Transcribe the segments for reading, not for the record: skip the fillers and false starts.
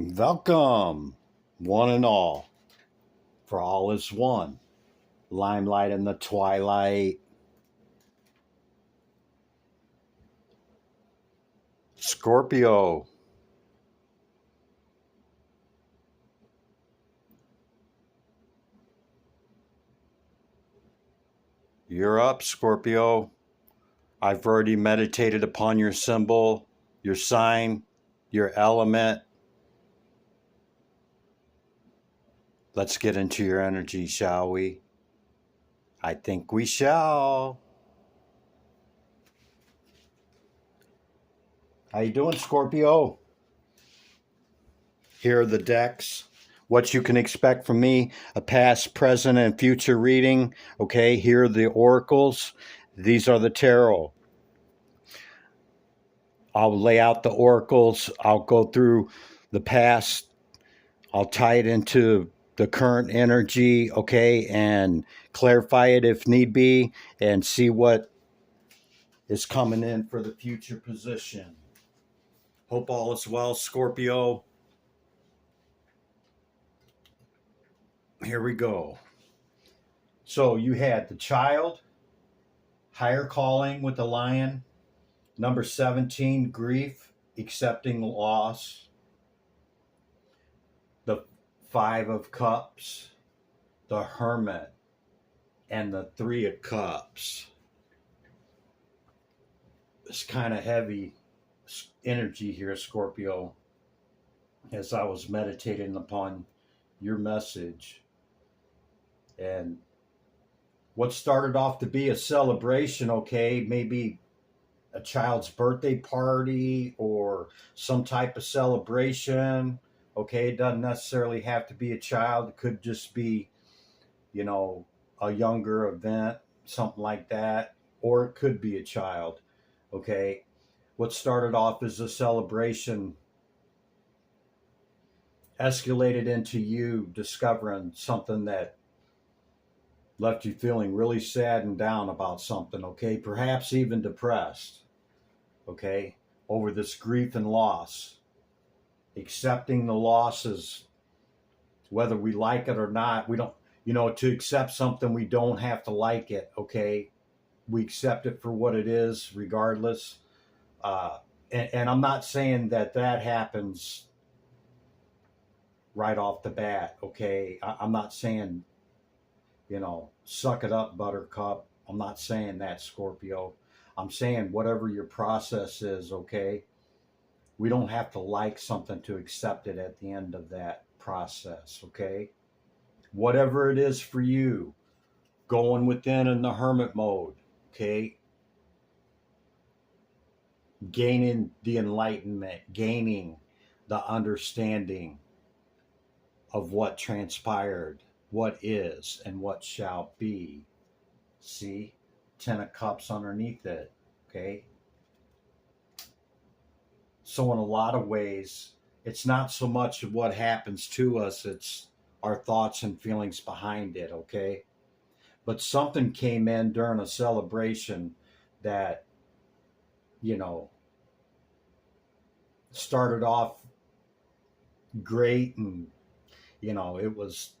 Welcome, one and for all is one. Limelight in the twilight. Scorpio. You're up, Scorpio. I've already meditated upon your symbol, your sign, your element. Let's get into your energy, shall we? I think we shall. How you doing, Scorpio? Here are the decks. What you can expect from me, a past, present, and future reading. Okay, here are the oracles. These are the tarot. I'll lay out the oracles. I'll go through the past. I'll tie it into the current energy, okay, and clarify it if need be, and see what is coming in for the future position. Hope all is well, Scorpio. Here we go. So you had the child, higher calling with the lion, number 17, grief, accepting loss, the 5 of cups, the hermit, and the 3 of cups. It's kind of heavy energy here, Scorpio, as I was meditating upon your message. And what started off to be a celebration, okay, maybe a child's birthday party or some type of celebration, okay, it doesn't necessarily have to be a child. It could just be, a younger event, something like that, or it could be a child, okay. What started off as a celebration escalated into you discovering something that left you feeling really sad and down about something, okay, perhaps even depressed, okay, over this grief and loss, accepting the losses, whether we like it or not. We don't, to accept something, we don't have to like it, okay, we accept it for what it is regardless. And I'm not saying that happens right off the bat, okay. I'm not saying, suck it up, buttercup. I'm not saying that, Scorpio. I'm saying whatever your process is, okay, we don't have to like something to accept it at the end of that process, okay? Whatever it is for you, going within in the hermit mode, okay? Gaining the enlightenment, gaining the understanding of what transpired, what is, and what shall be. See? 10 of Cups underneath it, okay? So in a lot of ways, it's not so much of what happens to us, it's our thoughts and feelings behind it, okay? But something came in during a celebration that, started off great, and, it was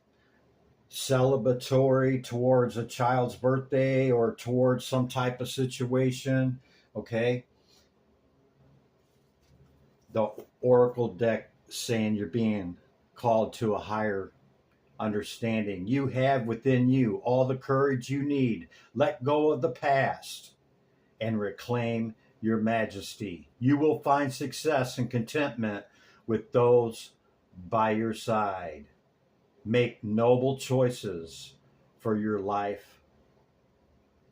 celebratory towards a child's birthday or towards some type of situation, okay? The oracle deck saying you're being called to a higher understanding. You have within you all the courage you need. Let go of the past and reclaim your majesty. You will find success and contentment with those by your side. Make noble choices for your life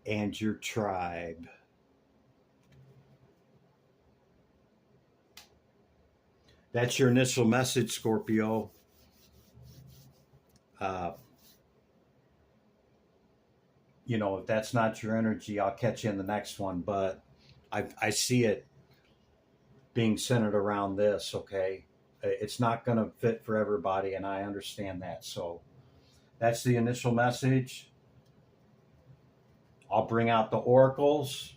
and your tribe. That's your initial message, Scorpio. If that's not your energy, I'll catch you in the next one. But I see it being centered around this, okay? It's not going to fit for everybody, and I understand that. So that's the initial message. I'll bring out the oracles.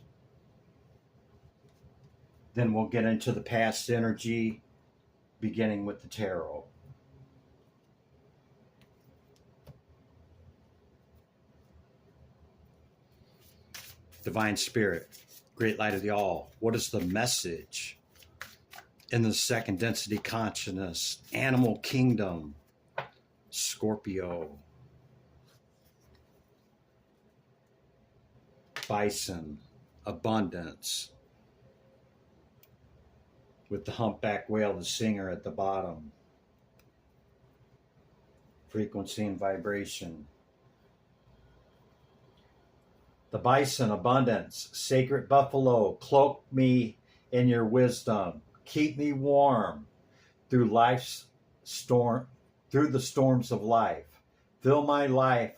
Then we'll get into the past energy, beginning with the tarot. Divine Spirit, Great Light of the All, what is the message in the second density consciousness, animal kingdom, Scorpio, bison, abundance, with the humpback whale, the singer at the bottom, frequency and vibration. The bison, abundance, sacred buffalo, cloak me in your wisdom, keep me warm through life's storm, through the storms of life. Fill my life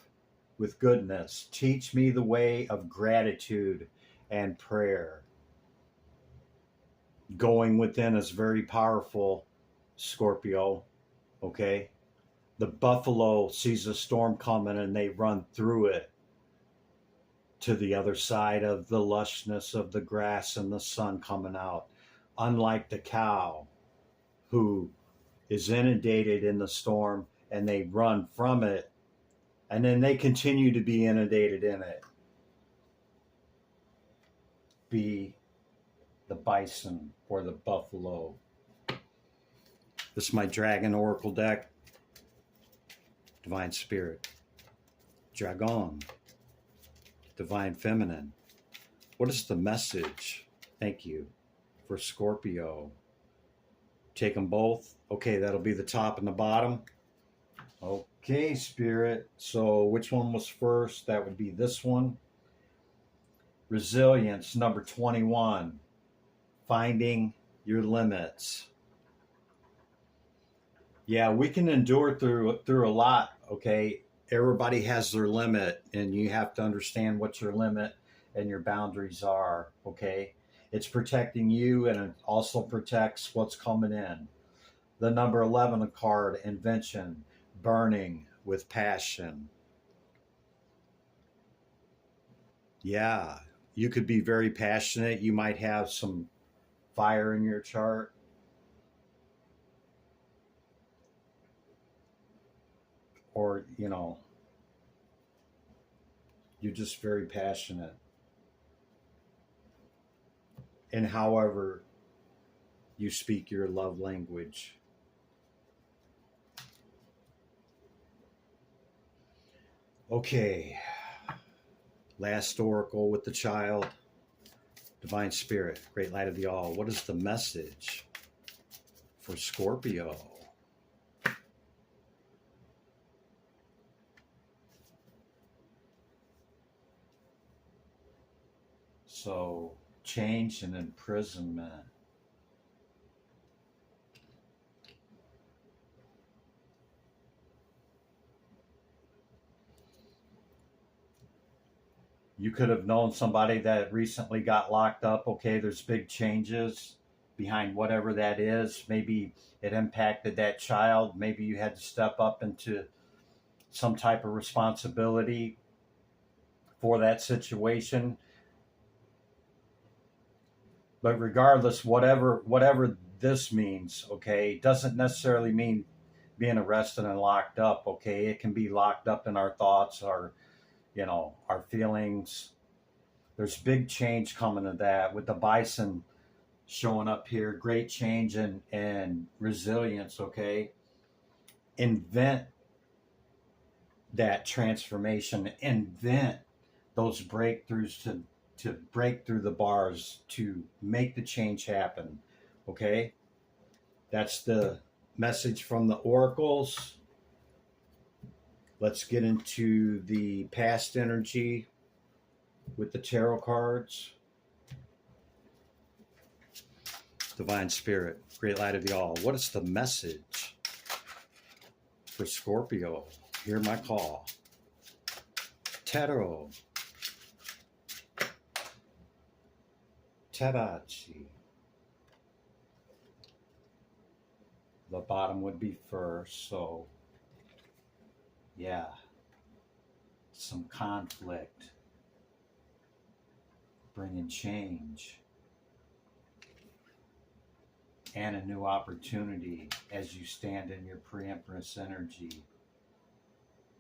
with goodness. Teach me the way of gratitude and prayer. Going within is very powerful, Scorpio, okay? The buffalo sees a storm coming and they run through it to the other side of the lushness of the grass and the sun coming out. Unlike the cow, who is inundated in the storm and they run from it, and then they continue to be inundated in it. Be the bison or the buffalo. This is my Dragon Oracle deck. Divine Spirit. Dragon. Divine Feminine. What is the message? Thank you. For Scorpio. Take them both. Okay, that'll be the top and the bottom. Okay, Spirit. So which one was first? That would be this one. Resilience, number 21. Finding your limits. Yeah, we can endure through a lot, okay? Everybody has their limit, and you have to understand what your limit and your boundaries are, okay? It's protecting you, and it also protects what's coming in. The number 11 card, invention, burning with passion. Yeah, you could be very passionate. You might have some fire in your chart. Or, you know, you're just very passionate. And however you speak your love language. Okay. Last oracle with the child. Divine Spirit, Great Light of the All. What is the message for Scorpio? So, change and imprisonment. You could have known somebody that recently got locked up. Okay, there's big changes behind whatever that is. Maybe it impacted that child. Maybe you had to step up into some type of responsibility for that situation. But regardless, whatever this means, okay, doesn't necessarily mean being arrested and locked up, okay? It can be locked up in our thoughts, our feelings. There's big change coming to that with the bison showing up here. Great change and resilience, okay? Invent that transformation. Invent those breakthroughs to break through the bars, to make the change happen, okay? That's the message from the oracles. Let's get into the past energy with the tarot cards. Divine Spirit, Great Light of the All. What is the message for Scorpio? Hear my call. Tarot. Tarachi. The bottom would be first, so yeah, some conflict, bringing change. and a new opportunity as you stand in your pre-empress energy,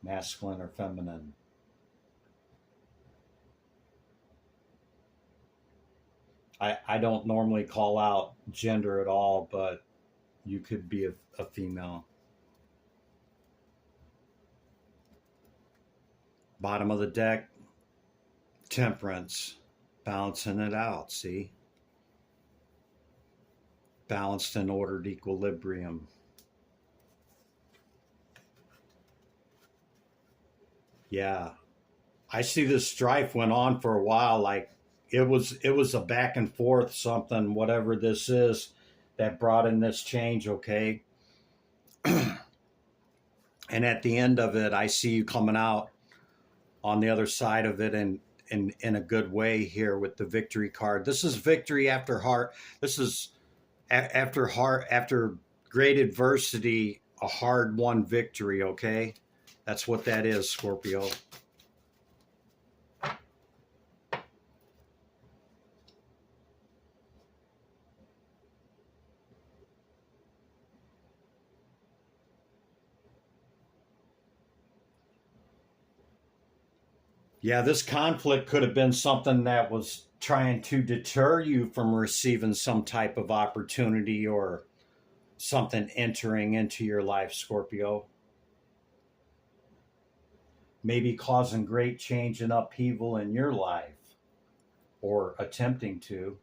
masculine or feminine. I don't normally call out gender at all, but you could be a female. Bottom of the deck, Temperance, balancing it out, see? Balanced and ordered equilibrium. Yeah. I see this strife went on for a while, like it was a back and forth something, whatever this is, that brought in this change, okay? And at the end of it, I see you coming out on the other side of it and in a good way here with the victory card. This is victory after heart. This is after great adversity, a hard-won victory, okay? That's what that is, Scorpio. Yeah, this conflict could have been something that was trying to deter you from receiving some type of opportunity or something entering into your life, Scorpio. Maybe causing great change and upheaval in your life, or attempting to.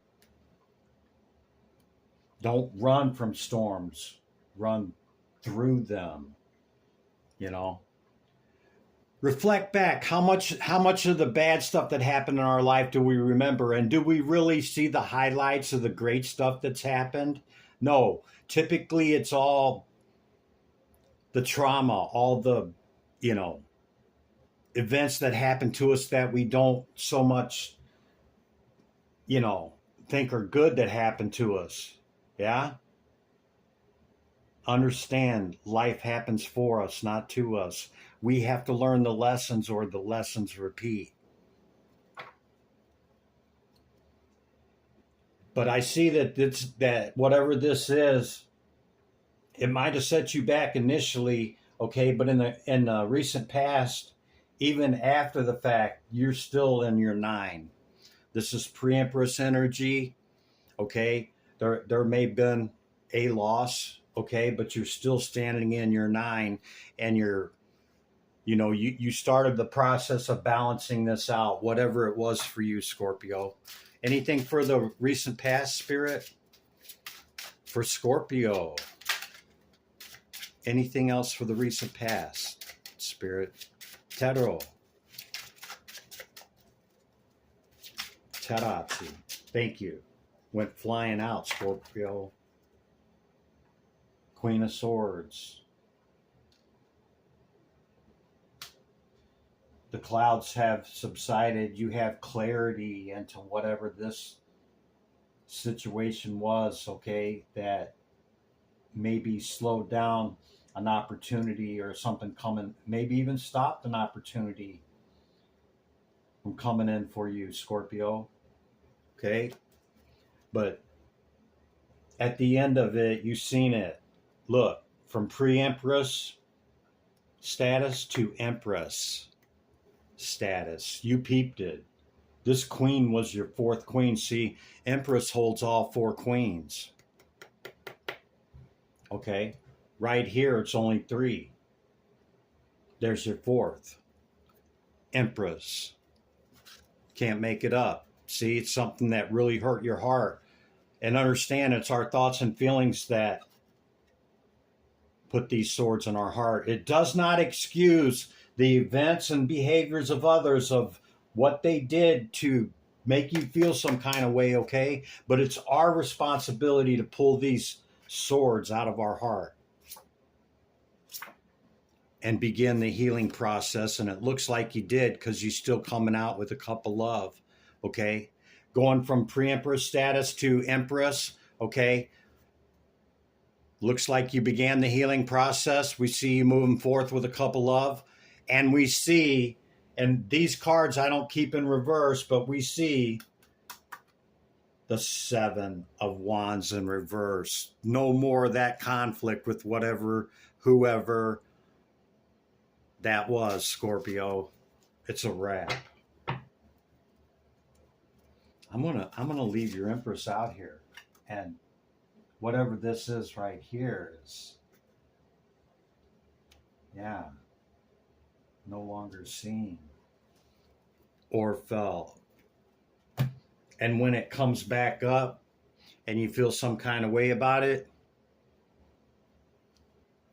Don't run from storms, run through them, you know. Reflect back, how much of the bad stuff that happened in our life do we remember, and do we really see the highlights of the great stuff that's happened? No, typically it's all the trauma, all the, you know, events that happen to us that we don't so much, you know, think are good that happened to us. Yeah? Understand, life happens for us, not to us. We have to learn the lessons, or the lessons repeat. But I see that whatever this is, it might have set you back initially, okay, but in the recent past, even after the fact, you're still in your 9. This is pre-empress energy, okay? There may have been a loss, okay, but you're still standing in your 9, and you started the process of balancing this out, whatever it was for you, Scorpio. Anything for the recent past, Spirit? For Scorpio. Anything else for the recent past, Spirit? Tarot. Tarazzi. Thank you. Went flying out, Scorpio. Queen of Swords. The clouds have subsided. You have clarity into whatever this situation was, okay, that maybe slowed down an opportunity or something coming, maybe even stopped an opportunity from coming in for you, Scorpio. Okay? But at the end of it, you've seen it. Look, from pre-empress status to empress status. You peeped it. This queen was your 4th queen. See, empress holds all 4 queens. Okay? Right here, it's only 3. There's your 4th. Empress. Can't make it up. See, it's something that really hurt your heart. And understand, it's our thoughts and feelings that put these swords in our heart. It does not excuse the events and behaviors of others, of what they did to make you feel some kind of way, okay? But it's our responsibility to pull these swords out of our heart and begin the healing process. And it looks like you did, because you're still coming out with a cup of love, okay? Going from pre-empress status to empress, okay? Looks like you began the healing process. We see you moving forth with a cup of love. And we see, and these cards I don't keep in reverse, but we see the Seven of Wands in reverse. No more of that conflict with whoever that was, Scorpio. It's a wrap. I'm gonna leave your Empress out here, and whatever this is right here is, yeah, no longer seen or felt. And when it comes back up and you feel some kind of way about it,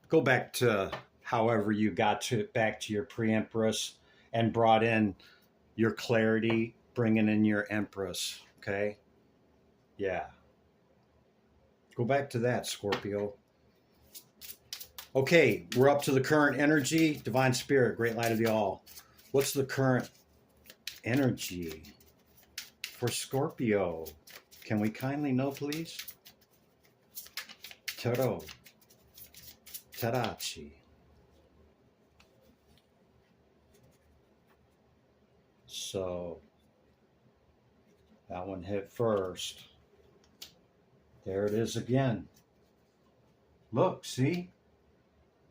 go back to however you got back to your pre-Empress and brought in your clarity, bringing in your Empress, okay? Yeah. Go back to that, Scorpio. Okay, we're up to the current energy. Divine Spirit, Great Light of the All. What's the current energy for Scorpio? Can we kindly know, please? Tarot. Tarachi. So that one hit first. There it is again. Look, see?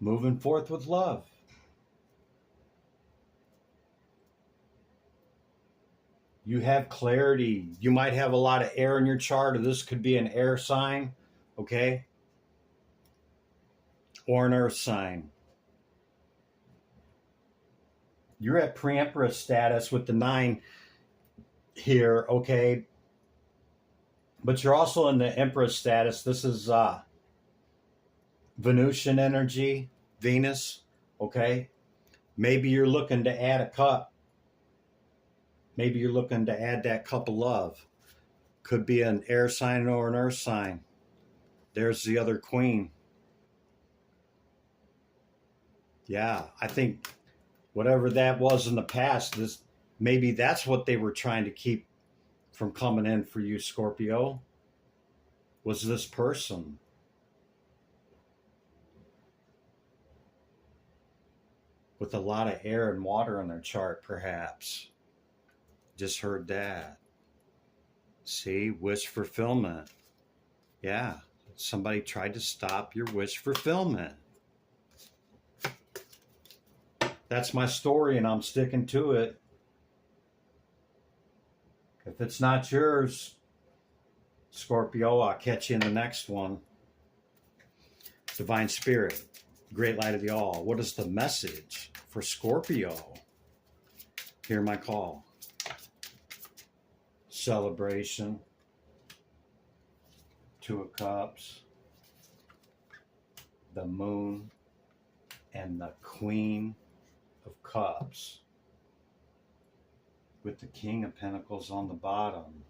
Moving forth with love. You have clarity. You might have a lot of air in your chart, or this could be an air sign, okay? Or an earth sign. You're at pre-Empress status with the 9 here, okay? But you're also in the Empress status. This is Venusian energy, Venus, okay? Maybe you're looking to add a cup. Maybe you're looking to add that cup of love. Could be an air sign or an earth sign. There's the other queen. Yeah, I think whatever that was in the past, maybe that's what they were trying to keep from coming in for you, Scorpio, was this person. With a lot of air and water in their chart, perhaps. Just heard that. See, wish fulfillment. Yeah, somebody tried to stop your wish fulfillment. That's my story, and I'm sticking to it. If it's not yours, Scorpio, I'll catch you in the next one. Divine Spirit, Great Light of the All. What is the message for Scorpio? Hear my call. Celebration. 2 of Cups. The Moon. And the Queen of Cups. With the King of Pentacles on the bottom.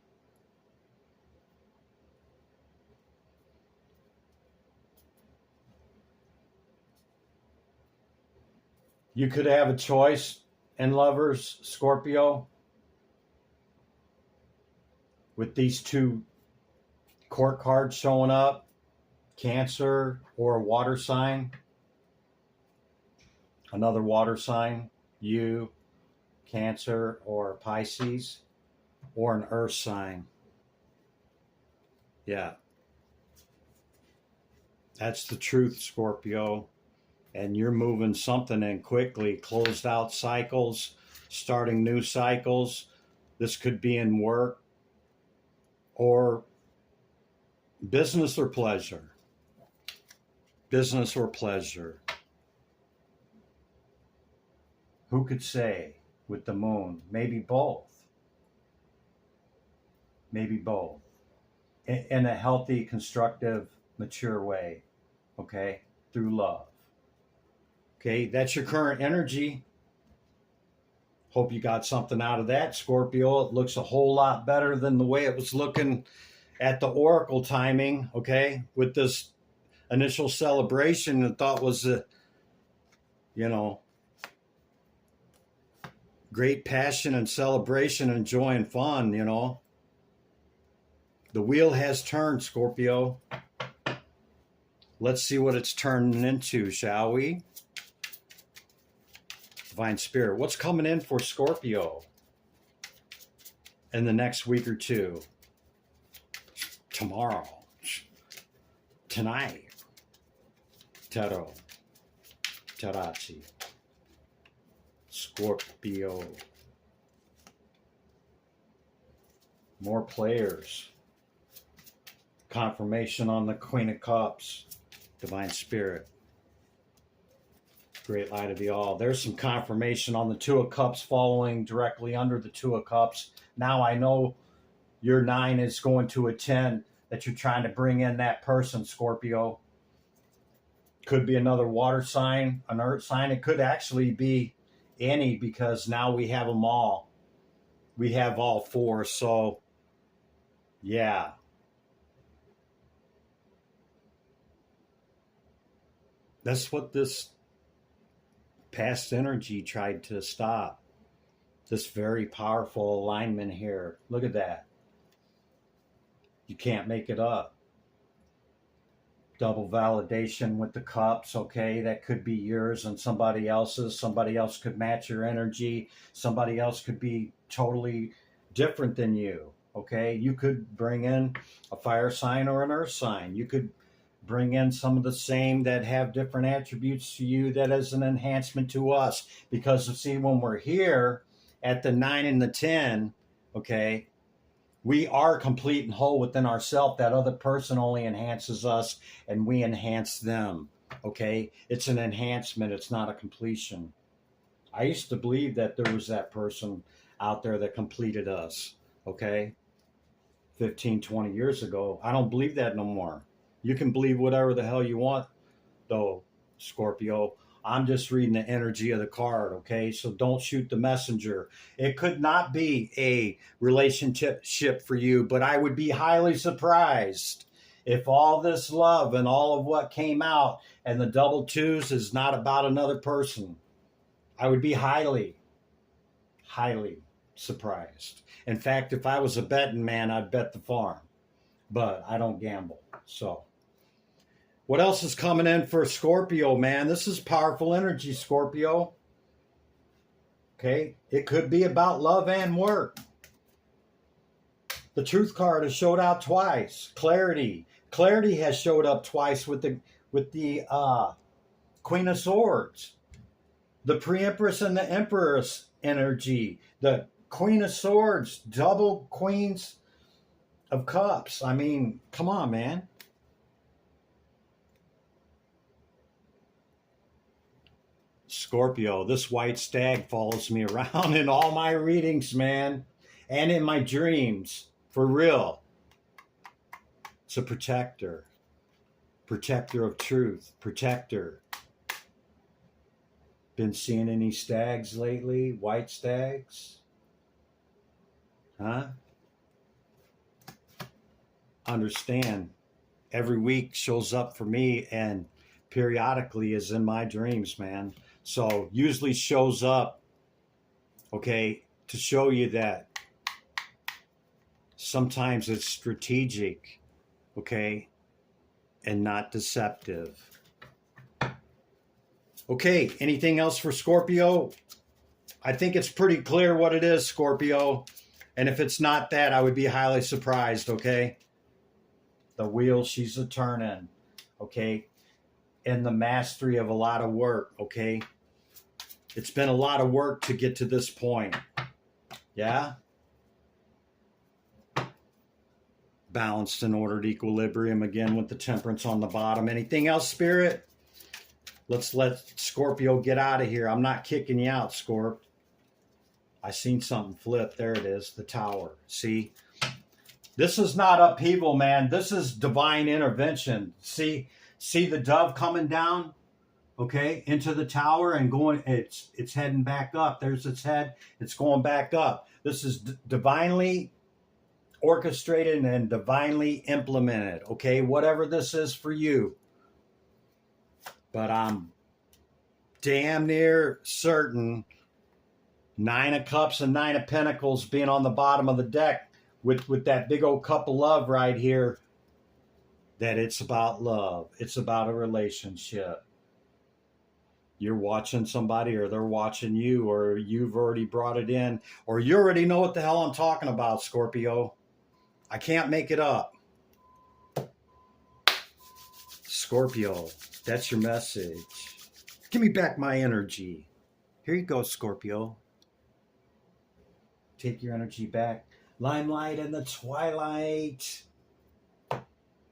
You could have a choice in lovers, Scorpio, with these 2 court cards showing up, Cancer or a water sign, another water sign, you, Cancer or Pisces, or an earth sign. Yeah. That's the truth, Scorpio. And you're moving something in quickly. Closed out cycles, starting new cycles. This could be in work or business or pleasure. Business or pleasure. Who could say with the moon? Maybe both. Maybe both. In a healthy, constructive, mature way. Okay? Through love. Okay, that's your current energy. Hope you got something out of that, Scorpio. It looks a whole lot better than the way it was looking at the oracle timing, okay? With this initial celebration, I thought was great passion and celebration and joy and fun, The wheel has turned, Scorpio. Let's see what it's turning into, shall we? Divine Spirit, what's coming in for Scorpio in the next week or two? tomorrow, tonight. Tarot, Tarachi, Scorpio. More players. Confirmation on the Queen of Cups, Divine Spirit. Great light of the all. There's some confirmation on the Two of Cups following directly under the Two of Cups. Now I know your 9 is going to a 10, that you're trying to bring in that person, Scorpio. Could be another water sign, an earth sign. It could actually be any, because now we have them all. We have all 4. So, yeah. That's what this past energy tried to stop. This very powerful alignment here. Look at that. You can't make it up. Double validation with the cups, okay? That could be yours and somebody else's. Somebody else could match your energy. Somebody else could be totally different than you, okay? You could bring in a fire sign or an earth sign. You could bring in some of the same that have different attributes to you, that is an enhancement to us. Because, see, when we're here at the 9 and the 10, okay, we are complete and whole within ourselves. That other person only enhances us, and we enhance them, okay? It's an enhancement. It's not a completion. I used to believe that there was that person out there that completed us, okay? 15, 20 years ago. I don't believe that no more. You can believe whatever the hell you want, though, Scorpio. I'm just reading the energy of the card, okay? So don't shoot the messenger. It could not be a relationship for you, but I would be highly surprised if all this love and all of what came out and the double twos is not about another person. I would be highly, highly surprised. In fact, if I was a betting man, I'd bet the farm. But I don't gamble, so. What else is coming in for Scorpio, man? This is powerful energy, Scorpio. Okay? It could be about love and work. The Truth card has showed out twice. Clarity. Clarity has showed up twice with the Queen of Swords. The Pre-Empress and the Empress energy. The Queen of Swords. Double Queens of Cups. I mean, come on, man. Scorpio, this white stag follows me around in all my readings, man, and in my dreams, for real. It's a protector of truth, protector. Been seeing any stags lately, white stags? Huh? Understand, every week shows up for me and periodically is in my dreams, man. So usually shows up, okay, to show you that sometimes it's strategic, okay, and not deceptive. Okay, anything else for Scorpio? I think it's pretty clear what it is, Scorpio. And if it's not that, I would be highly surprised, okay? The wheel she's a turning, okay? And the mastery of a lot of work, okay? It's been a lot of work to get to this point. Yeah? Balanced and ordered equilibrium again with the temperance on the bottom. Anything else, Spirit? Let's let Scorpio get out of here. I'm not kicking you out, Scorp. I seen something flip. There it is, the tower. See? This is not upheaval, man. This is divine intervention. See the dove coming down? Okay, into the tower and going, it's heading back up. There's its head, it's going back up. This is divinely orchestrated and divinely implemented, okay? Whatever this is for you. But I'm damn near certain 9 of Cups and 9 of Pentacles being on the bottom of the deck with that big old cup of love right here, that it's about love. It's about a relationship. You're watching somebody, or they're watching you, or you've already brought it in, or you already know what the hell I'm talking about, Scorpio. I can't make it up. Scorpio, that's your message. Give me back my energy. Here you go, Scorpio. Take your energy back. Limelight in the twilight.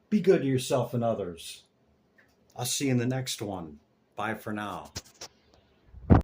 Be good to yourself and others. I'll see you in the next one. Bye for now.